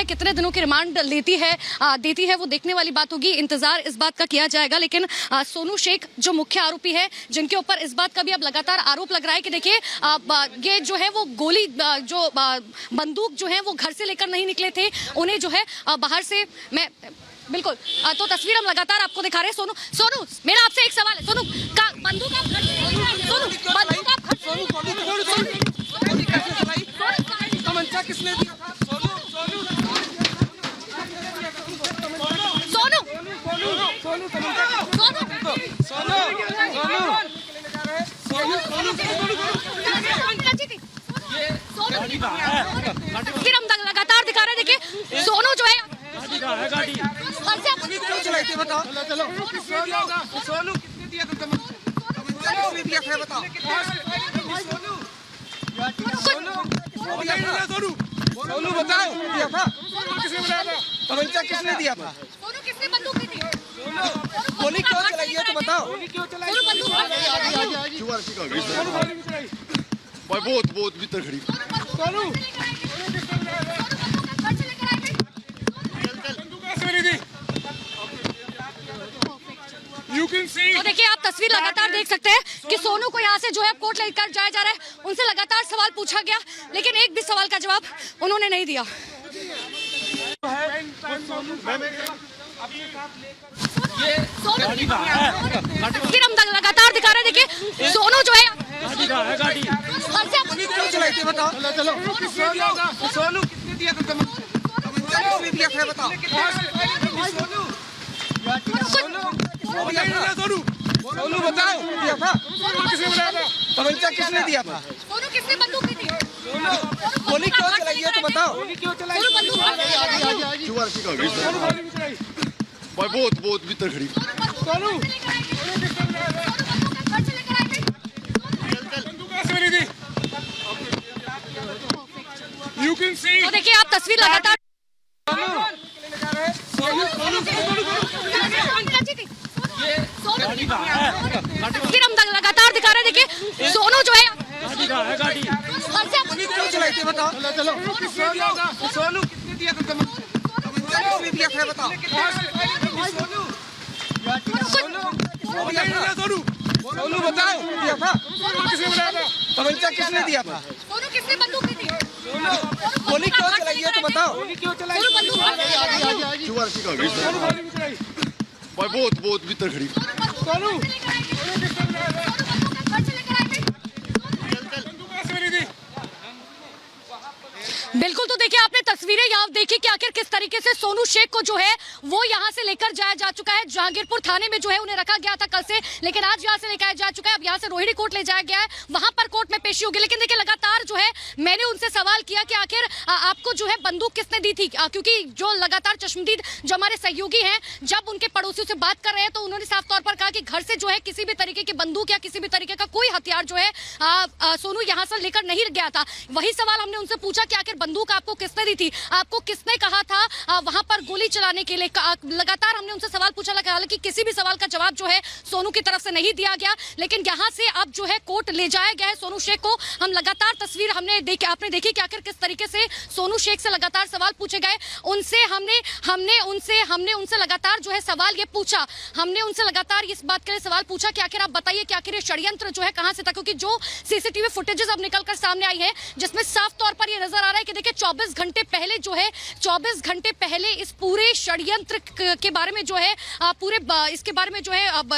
है कितने दिनों की रिमांड देती है वो देखने वाली बात होगी। इंतजार इस बात का किया जाएगा। लेकिन सोनू शेख जो मुख्य आरोपी है, जिनके ऊपर इस बात का भी अब लगातार आरोप लग रहा है कि देखिए ये जो है वो गोली जो बंदूक जो है वो घर से लेकर नहीं निकले थे, उन्हें जो है बाहर से मैं बिल्कुल तो तस्वीर हम लगातार आपको दिखा रहे हैं। सोनू मेरा आपसे एक सवाल है। सोनू का बंदूक आप घर से लेकर आए? सोनू बंदूक आप घर से तमंचा किसने दिया था? फिर हम लगातार दिखा रहे हैं। देखिए सोनू जो है गाड़ी क्यों चलाई थी बताओ? सोनू किसने दिया था? तमंचा किसने दिया था बताओ? सोनू बताओ दिया था? तमंचा किसने दिया था? सोनू किसने बंदूक दी थी? गोली क्यों चलाई है तो बताओ? भाई बहुत भीतर खड़ी। तो देखिए आप तस्वीर लगातार देख सकते हैं कि सोनू को यहाँ से जो है कोर्ट लेकर जाया जा रहा है। उनसे लगातार सवाल पूछा गया, लेकिन एक भी सवाल का जवाब उन्होंने नहीं दिया। फिर हम लगातार दिखा रहे हैं। देखिए सोनू जो है गाड़ी क्यों चलाई थी बताओ? सोनू किसने दिया था? तमंचा किसने दिया था बताओ? सोनू बताओ दिया था? तमंचा किसने दिया था? सोनू किसने बंदूक दी थी? गोली क्यों चलाई है तो बताओ? भाई बहुत भीतर खड़ी। तो देखिए आप तस्वीर लगातार फिर हम लगातार दिखा रहे हैं। देखिए सोनू जो है गाड़ी क्यों चलाई थी बताओ? सोनू किसने दिया था? तमंचा किसने दिया था बताओ? सोनू बताओ दिया था? तमंचा किसने दिया था? सोनू किसने बंदूक दी थी? गोली क्यों चलाई है तो बताओ? भाई बहुत भीतर खड़ी। बिल्कुल। तो देखिए आपने तस्वीरें यहाँ देखी कि आखिर किस तरीके से सोनू शेख को जो है वो यहाँ से लेकर जाया जा चुका है। जहांगीरपुर थाने में जो है उन्हें रखा गया था कल से, लेकिन आज यहाँ से लेकर जा चुका है। अब यहाँ से रोहिणी कोर्ट ले जाया गया है, वहां पर कोर्ट में पेशी होगी। लेकिन देखिए लगातार जो है मैंने उनसे सवाल किया कि आखिर आपको जो है बंदूक किसने दी थी, क्योंकि जो लगातार चश्मदीद जो हमारे सहयोगी हैं, जब उनके पड़ोसियों से बात कर रहे हैं तो उन्होंने साफ तौर पर कहा कि घर से जो है किसी भी तरीके की बंदूक या किसी भी तरीके का कोई हथियार जो है सोनू यहाँ से लेकर नहीं गया था। वही सवाल हमने उनसे पूछा कि आखिर बंदूक आपको किसने दी थी, आपको किसने कहा था वहां पर गोली चलाने के लिए। लगातार हमने उनसे सवाल पूछा, हालांकि किसी भी सवाल का जवाब जो है सोनू की तरफ से नहीं दिया गया। लेकिन यहाँ से अब जो है कोर्ट ले जाया गया है सोनू शेख को। हम लगातार तस्वीर आपने देखी कि आखिर किस तरीके से सोनू शेख से लगातार सवाल पूछे गए। हमने उनसे लगातार जो है सवाल ये पूछा, हमने उनसे लगातार इस बात के लिए सवाल पूछा कि आखिर आप बताइए कि आखिर ये षड्यंत्र जो है कहां से था, क्योंकि जो सीसीटीवी फुटेजेस अब निकलकर सामने आई है जिसमें साफ तौर पर ये नजर आ रहा है कि देखिए 24 घंटे पहले इस पूरे षड्यंत्र के बारे में जो है पूरे इसके बारे में जो है अब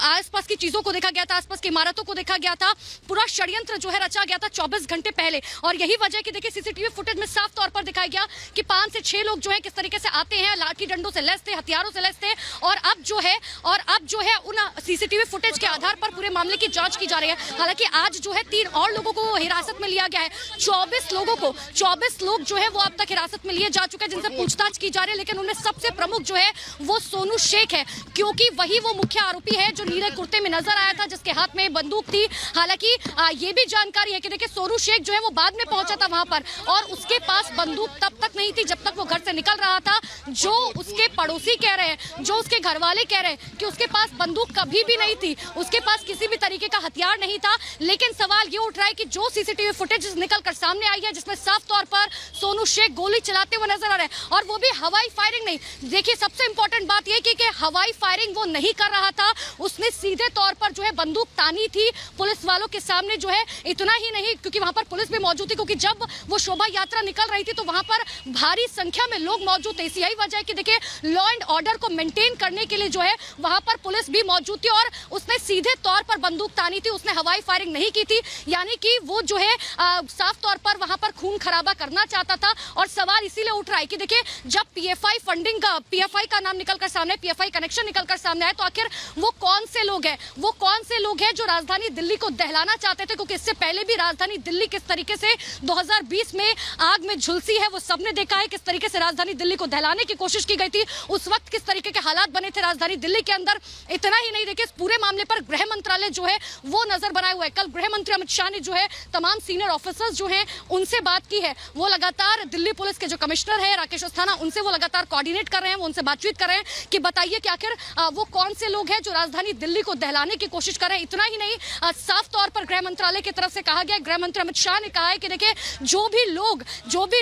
आसपास की चीजों को देखा गया था, आसपास की इमारतों को देखा गया था। पूरा षड्यंत्र जो है रचा गया था 24 घंटे पहले। और यही वजह कि देखिए सीसीटीवी फुटेज में साफ तौर पर दिखाया गया कि 5 से 6 लोग जो है किस तरीके से आते हैं, लाठी डंडों से लैस थे, हथियारों से लैस थे। और अब जो है उन सीसीटीवी फुटेज के आधार पर पूरे मामले की जांच की जा रही है। हालांकि आज जो है 3 और लोगों को हिरासत में लिया गया है। 24 लोग जो है वो अब तक हिरासत में लिए जा चुके हैं, जिनसे पूछताछ की जा रही है। लेकिन उनमें सबसे प्रमुख जो है वो सोनू शेख है, क्योंकि वही वो मुख्य आरोपी है जो नीले कुर्ते में नजर आया था, जिसके हाथ में बंदूक थी। हालांकि ये भी जानकारी है कि देखिए सोनू शेख जो है वो बाद में पहुंचा था वहां पर और उसके पास बंदूक तब तक नहीं थी जब तक वो घर से निकल रहा था। जो उसके पड़ोसी कह रहे हैं, जो उसके घर वाले कह रहे हैं कि उसके पास बंदूक कभी भी नहीं थी, उसके पास किसी भी तरीके का हथियार नहीं था। लेकिन सवाल ये उठ रहा है कि जो सीसीटीवी फुटेज निकलकर सामने आई है, जिसमें साफ तौर पर सोनू शेख गोली चलाते हुए नजर आ रहे हैं, और वो भी हवाई फायरिंग नहीं। देखिए, सबसे इंपॉर्टेंट बात यह कि हवाई फायरिंग वो नहीं कर रहा था, उसने सीधे तौर पर जो है बंदूक तानी थी पुलिस वालों के सामने जो है। इतना ही नहीं, क्योंकि वहां पर पुलिस भी मौजूद थी, क्योंकि जब वो शोभा यात्रा निकल रही थी तो वहां पर भारी संख्या में लोग मौजूद थे। यही वजह है कि देखिए, लॉ एंड ऑर्डर को मेंटेन करने के लिए जो है वहां पर पुलिस भी मौजूद थी, और उसने सीधे तौर पर बंदूक तानी थी, उसने हवाई फायरिंग नहीं की थी। यानी कि वो जो है साफ तौर पर वहां पर खून खराबा करना चाहता था। और सवाल इसीलिए उठ रहा है कि देखिए, जब पीएफआई फंडिंग का, पीएफआई का नाम निकलकर सामने, पीएफआई कनेक्शन निकलकर सामने आया, तो आखिर वो कौन से लोग हैं, वो कौन से लोग हैं जो राजधानी दिल्ली को दहलाना चाहते थे? क्योंकि इससे पहले भी राजधानी दिल्ली किस तरीके से 2020 में आग में झुलसी है वो सबने देखा है। किस तरीके से राजधानी दिल्ली को दहलाने की कोशिश की गई थी, उस वक्त किस तरीके के हालात बने थे राजधानी दिल्ली के अंदर। इतना ही नहीं, देखिए, इस पूरे मामले पर गृह मंत्रालय जो है वो नजर बनाए हुए है। कल गृह मंत्री अमित शाह ने जो है तमाम सीनियर ऑफिसर्स जो हैं उनसे बात की है। वो लगातार दिल्ली पुलिस के जो कमिश्नर है राकेश अस्थाना, उनसे वो लगातार कोऑर्डिनेट कर रहे हैं, वो उनसे बातचीत कर रहे हैं कि बताइए कि आखिर वो कौन से लोग हैं जो राजधानी दिल्ली को दहलाने की कोशिश कर रहे हैं। इतना ही नहीं, साफ तौर पर गृह मंत्रालय की तरफ से कहा गया, गृह मंत्री अमित शाह ने कहा है कि देखिए, जो भी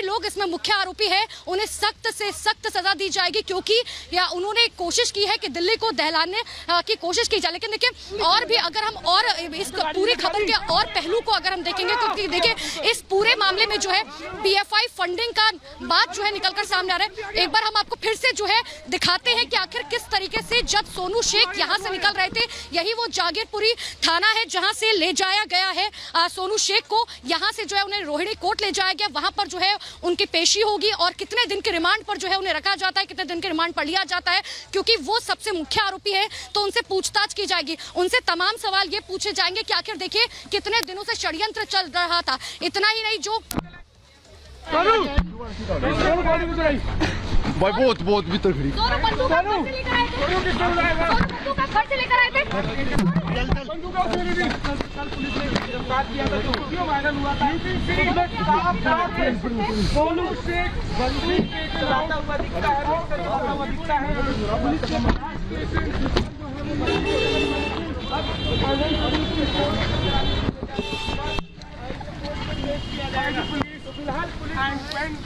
लोग इसमें मुख्य आरोपी है उन्हें सख्त से सख्त सजा दी जाएगी, क्योंकि या उन्होंने कोशिश की है कि दिल्ली को दहलाने की कोशिश की जाए। लेकिन देखिए, और भी अगर हम और इस पूरी खबर के और पहलू को अगर हम देखेंगे तो देखिए, इस पूरे मामले में जो है पीएफआई फंडिंग का बात जो है निकलकर सामने आ रहा है। एक बार हम आपको फिर से जो है दिखाते हैं कि आखिर किस तरीके से जब सोनू शेख यहां से निकल रहे थे, यही वो जागीरपुरी थाना है जहां से ले जाया गया है सोनू शेख को। यहां से जो है उन्हें रोहिणी कोर्ट ले जाया गया, वहां पर जो है उनकी पेशी होगी और कितने दिन के रिमांड पर जो है उन्हें रखा जाता है, कितने दिन के रिमांड पर लिया जाता है, क्योंकि वो सबसे मुख्य आरोपी है तो उनसे पूछताछ की जाएगी। उनसे तमाम सवाल ये पूछे जाएंगे कि आखिर देखिए कितने दिनों से षड्यंत्र चल रहा था। इतना ही नहीं, जो भाई बहुत भीतर खड़ी। बंदूक घर से लेकर आए थे। सोनू शेख बंदूक चलाता हुआ दिखता है।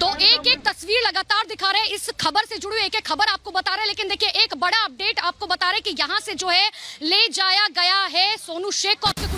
तो एक एक तस्वीर लगातार दिखा रहे हैं, इस खबर से जुड़ी एक एक खबर आपको बता रहे हैं। लेकिन देखिए, एक बड़ा अपडेट आपको बता रहे हैं कि यहां से जो है ले जाया गया है सोनू शेख को।